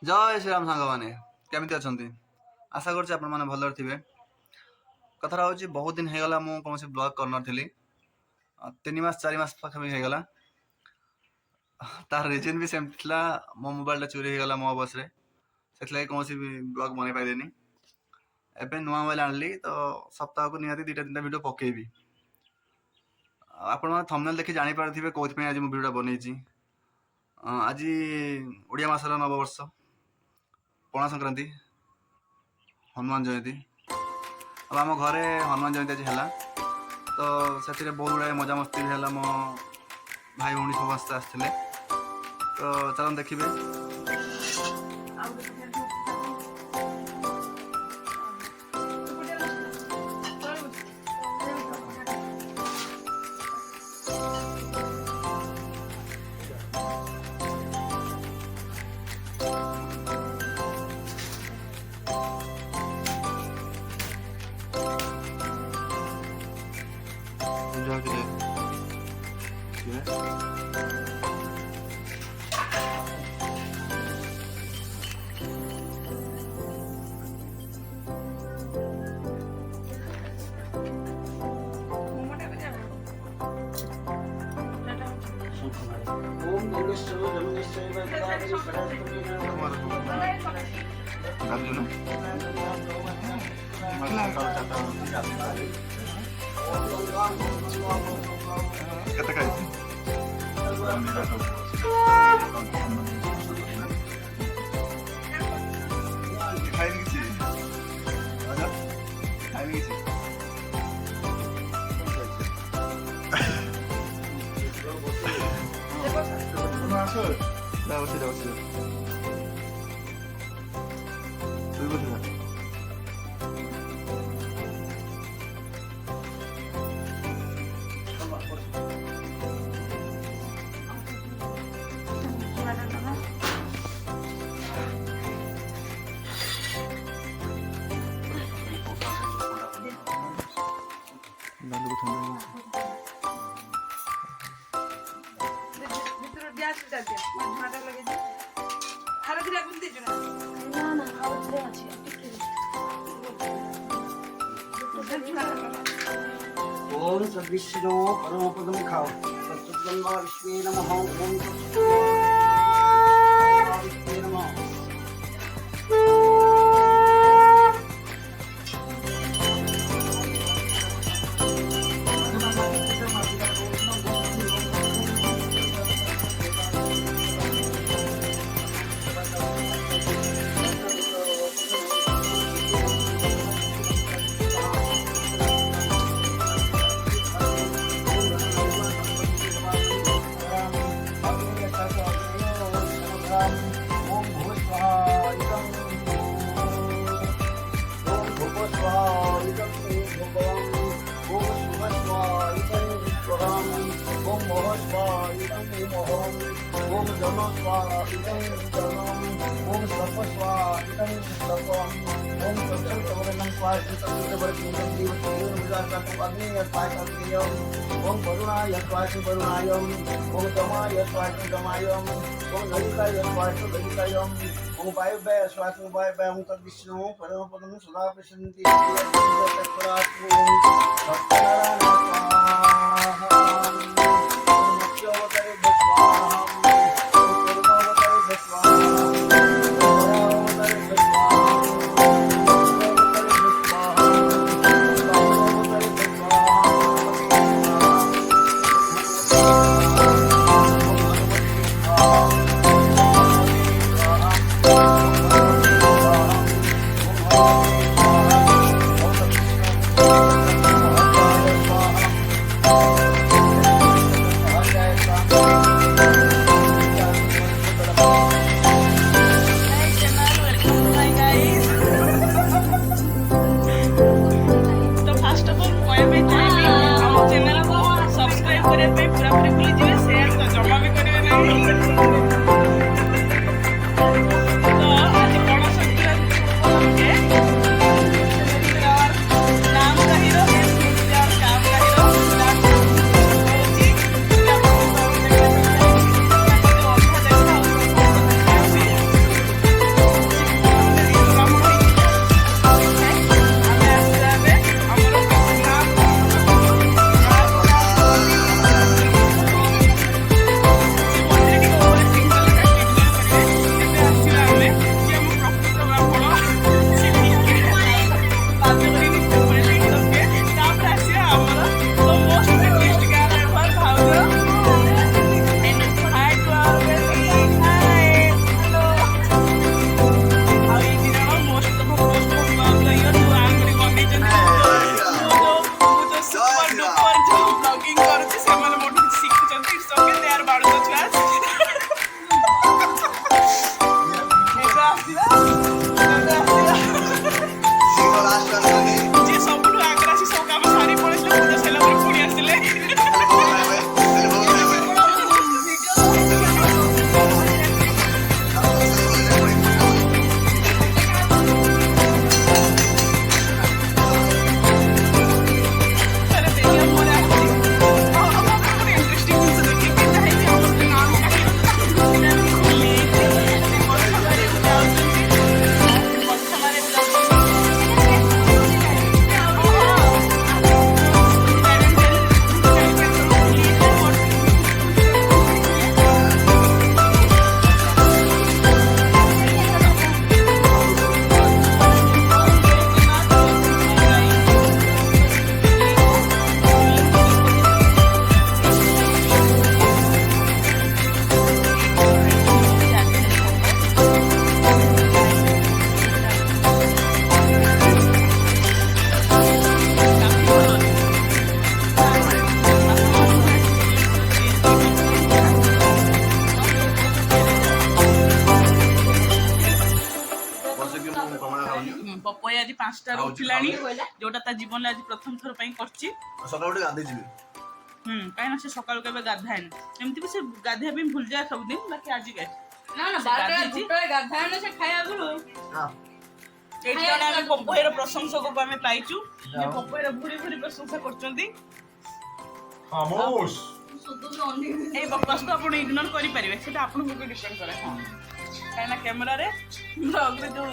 जय श्रीराम सांग मैंने केमी अच्छा आशा कर भल थे कथा हूँ बहुत दिन होगा मुझे कौन ब्लॉग कर नी 3 मास 4 मास पाखापी होगा तार रिजन भी सेमती मो मोबाइल चोरी होगा मो बस रे से कौन ब्लॉग बन पारे एवं नुआ मोबाइल आनली तो सप्ताह को निहाती 2-3टा वीडियो पकेबी आपण थंबनेल देखि जानी पारथिबे कोथि आज मु वीडियो बनैछि। आज ओडिया मासर नववर्ष पणा संक्रांति हनुमान जयंती अब आम घरे हनुमान जयंती आज है तो से बहुत गुड़ा मजा मस्ती भी है मो भाई भौणी समस्त आसते तो चलन देखिए ओम सद्विष्णु परमपदम खाओ सत्सुब्रह्मा विश्वे नमः ओम विश्वे नमः ओम वरुणाय स्वाहा वरुणाय ओम दमाय स्वाहा दमाय ओम ललिताय स्वाहा ललिताय ओम वायुव्याय स्वाहा वायुव्याय ओम तद्विष्णु परमपदं सदा प्रसन्नति पपई आज 5टा उठिलानी जोटा ता जीवन आज प्रथम थर पई करछि सकाळ उठी गाधै जिबे काई ना से सकाळ केबे गाधायन एमति भी से गाधे भी भूल जाए सब दिन बाकी आज गए ना ना बारटा गुटरे गाधायन से खाया गुरु हां एटा हम पपईर प्रशंसक को हमें पाइछु जे पपईर भूरी भूरी प्रशंसा करचंदी खामोश ए बकवास को आपण इग्नोर करि परिबे सेटा आपण को डिपेंड करे काई ना कैमरा रे ब्लॉग रे जो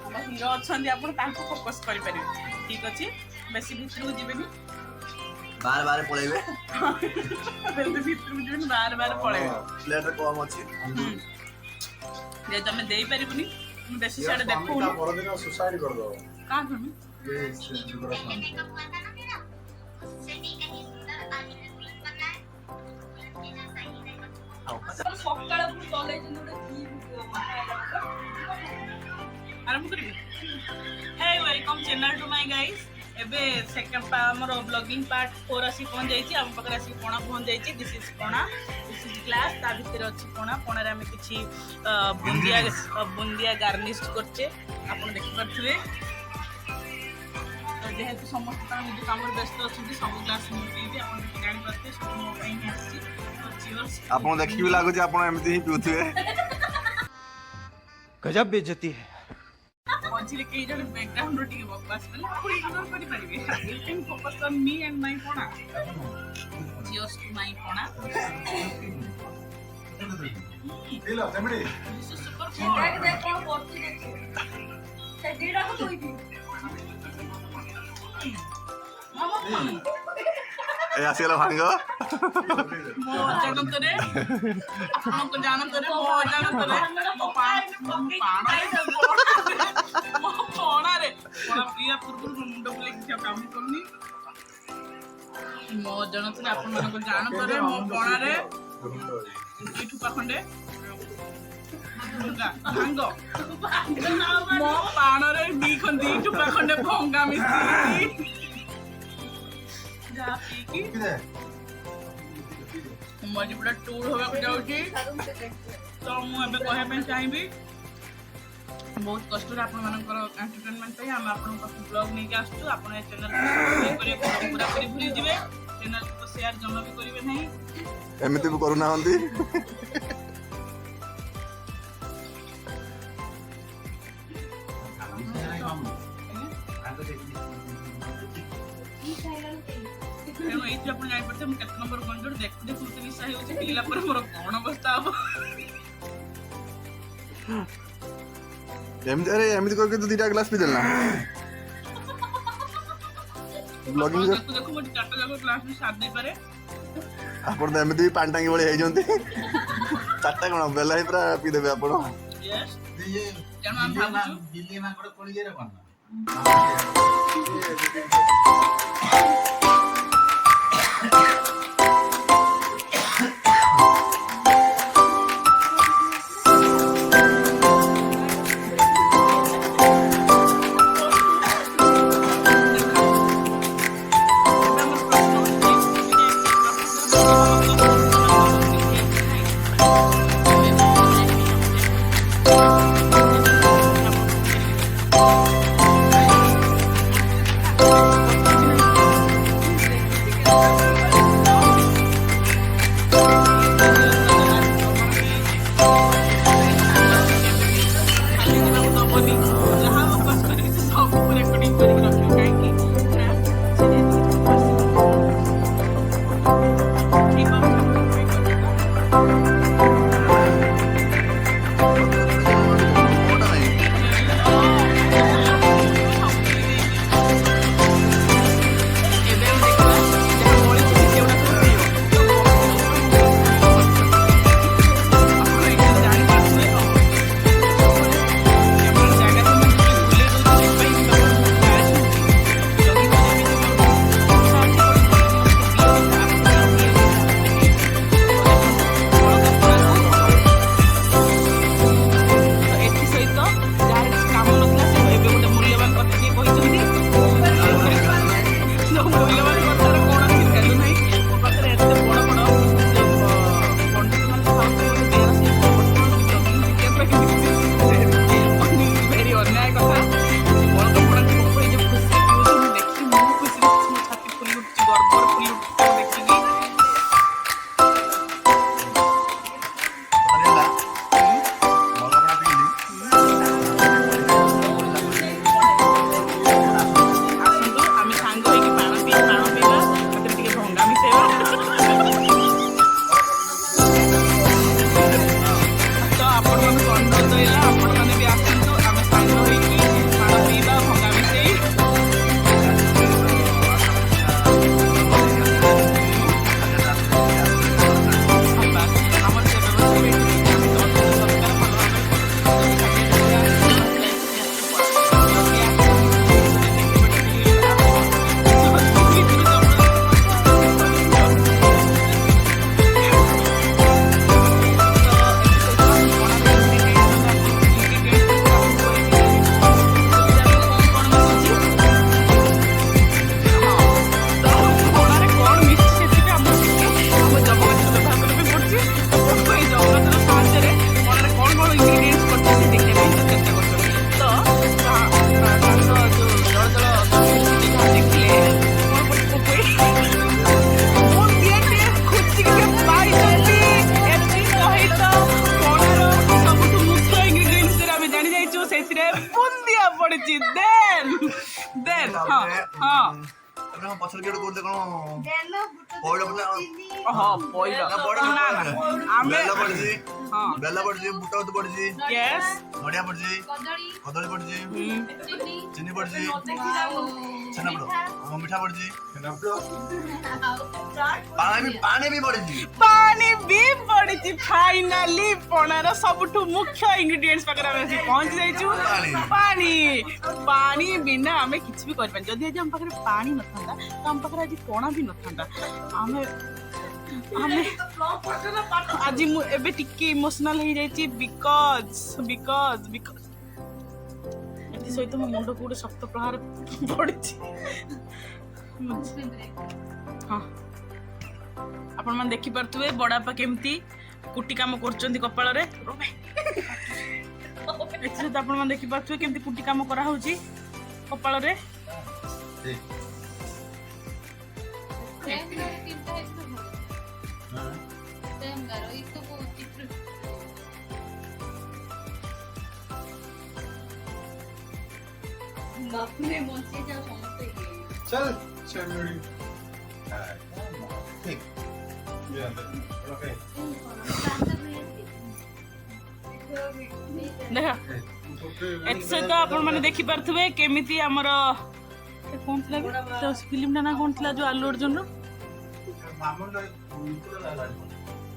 हम हीरो अछंदी आपण तांको फोकस करि परिबे ठीक अछि बेसी भितरु जिबेनी बार बार पळेबे बेसी भितरु जिबेनी बार बार पळेबे प्लेट कम अछि जे तमे देई परिबनी बेसी साडे देखू ना परदिन सुसाइड कर दो का करबी ये जुगराफान सकाळ पुरी कॉलेज नोडे की आरंभ करिबी हे welcome channel to my guys एबे सेकंड हमर ब्लॉगिंग पार्ट 4 आसी पहुंच जाईची हम पकर आसी कोणा पहुंच जाईची दिस इज क्लास ता भीतर अछि कोणा रे हम किछि बुंदिया गार्निश करछे आपण देखि परथुवे तो जेहेतु समस्त निज काम व्यस्त अछि सब क्लास मिलती आपण जानि परथे सब मो पई आछि तो चियर्स आपण देखि भी लागु जे आपण एमति ही पिउथुवे गजब बेइज्जती है मझे कई जन बैकग्राउंड रोटी बकवास कले कोई इग्नोर करि परिबे you can focus on me and my पोना जियोस टू माय पोना दिलो तमडी दिस इज सुपर देख देख कोन करछि देख से डीडा को दोई मामा ए आसीला भांग मो जानत रे आपन को जानत रे मो जानत रे मो पाणा रे मो पोना रे पोना प्रिया पुरपुर मुंडो बोले कि काम करनी मो जानत रे आपन को जानत रे मो पोना रे इठु पाखंडे भांग मो पाणा रे दी ठुपा खंडे भंगा मिस्त्री जा पी की मजी पूरा टूर होगा को जाउची तो मु एबे कहे पे चाहिबी बहुत कष्ट रे आपण मानकर एंटरटेनमेंट पे हम आपण को ब्लॉग नहीं के आछू आपण ए चैनल को सब्सक्राइब करे पूरा करी भूली जिवे चैनल को शेयर जमा भी करिवे नहीं एमिति भी करू ना हंदी तेणु ये अपन जाई पड़ते हम केत नंबर कंजोर देखु देखु निशा हे होचे पिला पर मोर कोन अवस्था अब अरे एमिति करके तो 2टा ग्लास पी देलना ब्लॉगिंग देखु देखु मोटी चारटा जाको क्लास में साथ दे पारे आपण तो एमिति पान टांगी बळे हे जंती 4टा कोन बेला ही पूरा पी देबे आपण यस ये तेणु हम भाबुछु दिल्ली मा कोड कोली रे कोन बुंदिया पड़ची देन हाँ ତାପରେ ଆମ ପଛରେ କିଏ ଗୋଟେ କହୁଥିଲେ କଣ ତେଲ ପଇଡ଼ ପଡ଼ିଲା ହଁ ପଇଡ଼ ନା ପଇଡ଼ ଆମେ ବେଲ ପଡ଼ିଛି ହଁ ବେଲ ପଡ଼ିଛି ବୁଟ ବୁଟ ପଡ଼ିଛି ୟେସ୍ ନଡ଼ିଆ ପଡ଼ିଛି କଦଳୀ କଦଳୀ ପଡ଼ିଛି ଚିନି ଚିନି ପଡ଼ିଛି ଛେନାପୋଡ଼ ମିଠା ପଡ଼ିଛି ପାଣି ବି ପଡ଼ିଛି ପାଣି ବି ପଡ଼ିଛି ଫାଇନାଲି ପଣାର ସବୁଠୁ ମୁଖ୍ୟ ଇନଗ୍ରିଡିଏଣ୍ଟସ୍ ପାଖରେ ଆମେ ଆସି ପହଞ୍ଚି ଯାଇଛୁ ପାଣି ପାଣି ବିନା ଆମେ କିଛି ବି କରିପାରିବା ଯଦି ଆଜି ଆମ ପାଖରେ ପାଣି ନଥାନ୍ତା ତ ଆମ ପାଖରେ ଆଜି ପଣା ବି ନଥାନ୍ତା ଆମେ ଆମେ ଆଜି ମୁଁ ଏବେ ଟିକେ ଇମୋସନାଲ ହେଇଯାଇଛି ବିକଜ ଏଥି ସହିତ ମୋ ମୁଣ୍ଡକୁ ଗୋଟେ ଶକ୍ତ ପ୍ରହାର ପଡ଼ିଛି ହଁ ଆପଣମାନେ ଦେଖିପାରୁଥିବେ ବଡ଼ବାପା କେମିତି କୁଟି କାମ କରୁଛନ୍ତି କପାଳରେ ଏଥିରେ ତ ଆପଣମାନେ ଦେଖିପାରୁଥିବେ କେମିତି କୁଟି କାମ କରାହଉଛି କପାଳରେ ବାପରେ ବଞ୍ଚି ଯାଉ ସମସ୍ତେ चल चमेली ठीक ओके ଦେଖ ଏଥି ସହିତ ଆପଣମାନେ ଦେଖିପାରୁଥିବେ କେମିତି ଆମର କଣ ଥିଲା ଫିଲ୍ମଟା ନା କଣ ଥିଲା ଯୋଉ ଆଲୁ ଅର୍ଜୁନର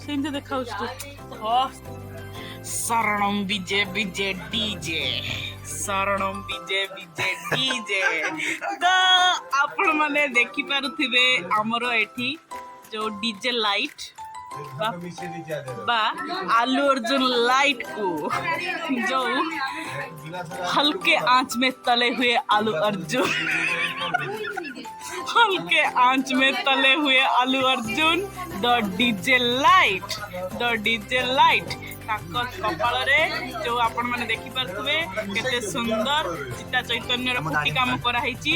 ସେମିତି ଦେଖାଉଛି ଶରଣମ ବିଜେ ବିଜେ ଡିଜେ ଶରଣମ ବିଜେ ବିଜେ ଡିଜେ ତ ଆପଣମାନେ ଦେଖିପାରୁଥିବେ ଆମର ଏଠି ଯୋଉ ଡିଜେ ଲାଇଟ୍ बा आलू अर्जुन लाइट को जो हल्के आंच में तले हुए आलू अर्जुन हल्के आंच में तले हुए आलू अर्जुन द डीजे लाइट कपाल रे जो आपण माने देखि पारथुबे केते सुंदर चिता चैतन्य रो कुटी काम करा हिची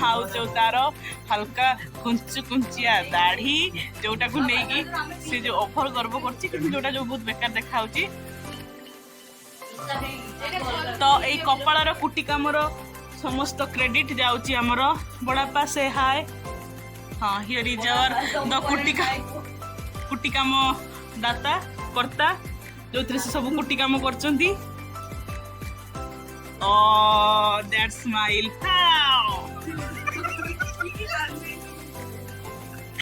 हाउ जो तारो हल्का कुंचिया दाढ़ी जोटा को नेकी से जो ऑफर गर्व करछि कि जोटा जो बहुत बेकार देखा होछि तो ए कपाल रो कुटी काम रो समस्त क्रेडिट जाउछि हमर बड़ापा से हाय हां हियर इज आवर द कुटी काम दाता करता जो से सब कुटी काम करचंती दैट स्माइल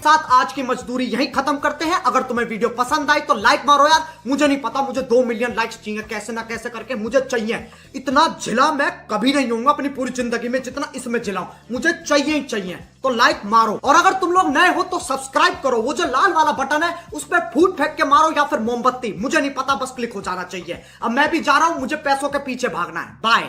साथ आज की मजदूरी यहीं खत्म करते हैं। अगर तुम्हें वीडियो पसंद आई तो लाइक मारो यार, मुझे नहीं पता, मुझे 2 मिलियन लाइक्स चाहिए, कैसे ना कैसे करके मुझे चाहिए। इतना झिला मैं कभी नहीं होऊंगा अपनी पूरी जिंदगी में जितना इसमें झिलाऊं, मुझे चाहिए ही चाहिए। तो लाइक मारो, और अगर तुम लोग नए हो तो सब्सक्राइब करो, वो जो लाल वाला बटन है उस पर फूट फेंक के मारो या फिर मोमबत्ती, मुझे नहीं पता, बस क्लिक हो जाना चाहिए। अब मैं भी जा रहा हूं, मुझे पैसों के पीछे भागना है। बाय।